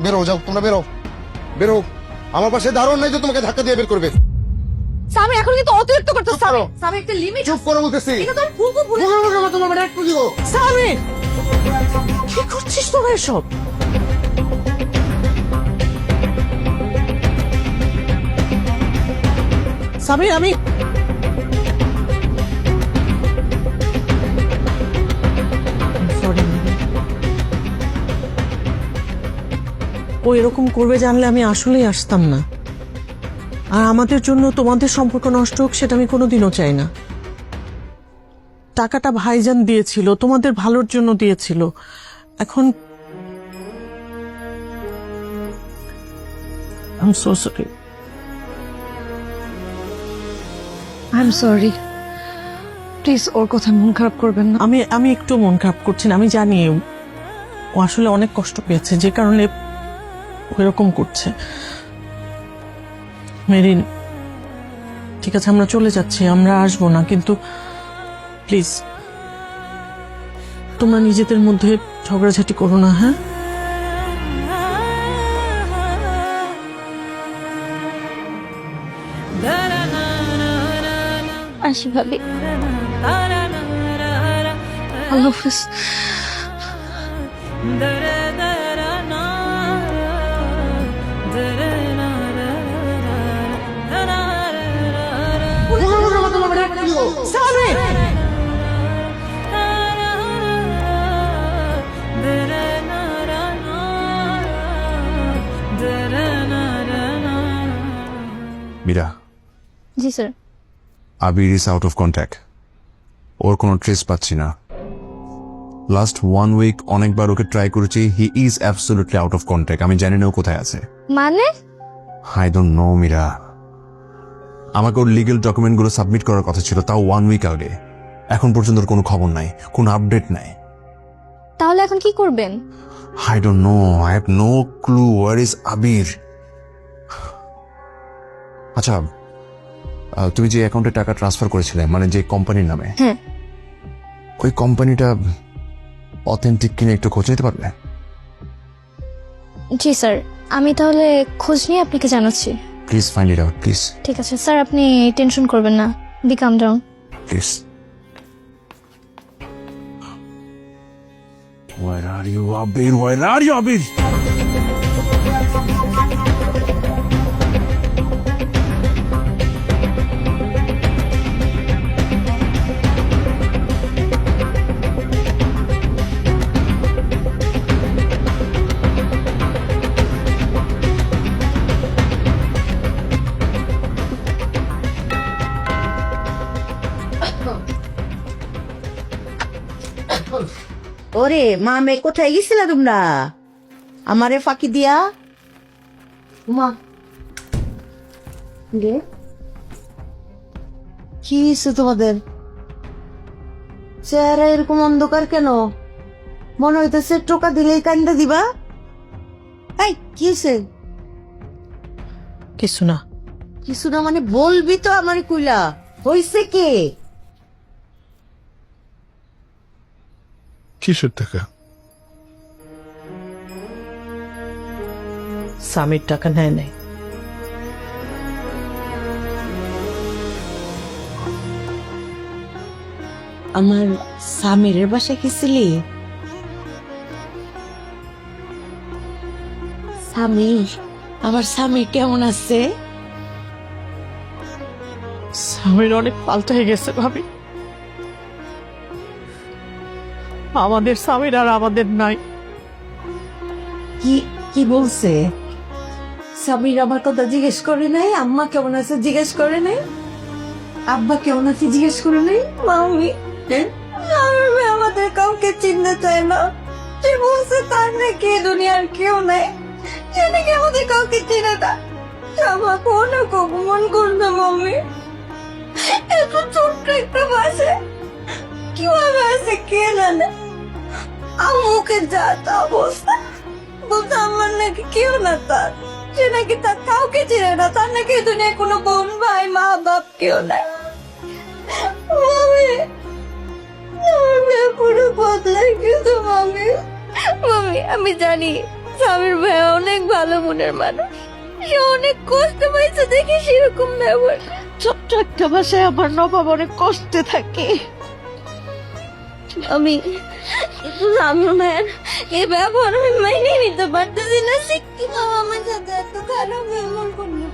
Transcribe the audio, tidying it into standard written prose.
বেরো, যাও তোমরা বেরো, বেরো। আমার পাশে দারুণ নাই যে তোমাকে ধাক্কা দিয়ে বের করবে। স্বামী এখন কিন্তু অতিরিক্ত করতে স্বামী স্বামী একটা লিমিট চুপ করো বলতেছি। এটা তো ভুল ভুল তোমার মানে একটু দিও। স্বামী কি করছিস তোরা এসব স্বামী আমি ও এরকম করবে জানলে আমি আসলেই আসতাম না। আর আমাদের জন্য তোমাদের সম্পর্ক নষ্ট হোক সেটা আমি কোনোদিনও চাই না। টাকাটা ভাইজান দিয়েছিল, তোমাদের ভালোর জন্য দিয়েছিল। এখন I'm so sorry. I'm sorry. Please ওর কথা মন খারাপ করবেন না। আমি একটু মন খারাপ করছি না। আমি জানি ও আসলে অনেক কষ্ট পেয়েছে, যে কারণে এরকম করছে। মেরিন, ঠিক আছে আমরা চলে যাচ্ছি, আমরা আসবো না, কিন্তু প্লিজ তোমরা নিজেদের মধ্যে ঝগড়াঝাটি করো না। হ্যাঁ, আসি ভাবি, আল্লাহ হাফেজ। মীরা, জি sir. Abir is out of contact. ওর কোনো ট্রেস পাচ্ছি না। লাস্ট 1 উইক অনেকবার ওকে ট্রাই করেছি। He is absolutely out of contact. আমি জানি না ও কোথায় আছে। মানে আই ডোন্ট নো মীরা। আমাকে ওর লিগেল ডকুমেন্টগুলো সাবমিট করার কথা ছিল, তাও 1 উইক আগে। এখন পর্যন্ত ওর কোনো খবর নাই, কোনো আপডেট নাই। তাহলে এখন কি করবেন? I don't know, I have no clue where is Abir. আচ্ছা, তুমি যে অ্যাকাউন্টে টাকা ট্রান্সফার করেছিলে, মানে যে কোম্পানির নামে, হ্যাঁ, ওই কোম্পানিটা অথেন্টিক কিনে একটু খোঁজ নিতে পারবে? জি স্যার। আমি তাহলে খোঁজ নিয়ে আপনাকে জানাচ্ছি। Please find it out, please. ঠিক আছে স্যার, আপনি টেনশন করবেন না। Be calm down. Please. Where are you, Abir? Where are you, Abir? ওরে মা, মেয়ে কোথায় গেছিলা তোমরা? আমারে ফাঁকি দিয়া মা রে। কি হয়েছে তোমাদের? চেহারা এরকম অন্ধকার কেন? মনে হইতেছে টোকা দিলেই কান্দা দিবা। এই কি হয়েছে? কিছু না। কিছু না মানে বলবি তো আমারে কইলা। হইছে কে? কিসের টাকা? স্বামীর টাকা নেয় নাই। আমার স্বামীর বাসায় গেছিলি? স্বামী, আমার স্বামী কেমন আছে? স্বামীর অনেক পাল্টা হয়ে গেছে ভাবি। আমাদের স্বামীর আর আমাদের নাই। কি কি বলছে? স্বামীর আমার কথা জিজ্ঞেস করে নাই? আম্মা কেমন আছে জিজ্ঞেস করে নাই? আব্বা কেমন আছে জিজ্ঞেস করে নাই? মামি আমাদের কাউকে চিনতে চায় না। সে বলছে তার নাকি দুনিয়ার কেউ নাই, সে নাকি আমাদের কাউকে চিনে না। আমাকে অনেক অপমান করবে মাম্মি। এত ছোট্ট একটা বাসে কিভাবে আছে কে জানে। আম্মুকে যা তা অবস্থা বলতে আমার নাকি কেউ না, তার সে নাকি তার কাউকে চিনে না, তার নাকি দুনিয়ায় কোনো বোন ভাই মা বাপ কেউ নাই। মামি, পুরো বদলাই গেছে মামি। মামি আমি জানি স্বামীর ভাই অনেক অনেক ভালো মনের মানুষ, সে অনেক কষ্ট পাইছে দেখে সেরকম ব্যবহার। ছোট্ট একটা ভাষায় আমার নবাব অনেক কষ্টে থাকে। আমি সামিউল ভাইয়ের এই ব্যবহার আমি মাইনে নিতে পারতেছি না। সে কিভাবে আমার সাথে এত খারাপ ব্যবহার করলো।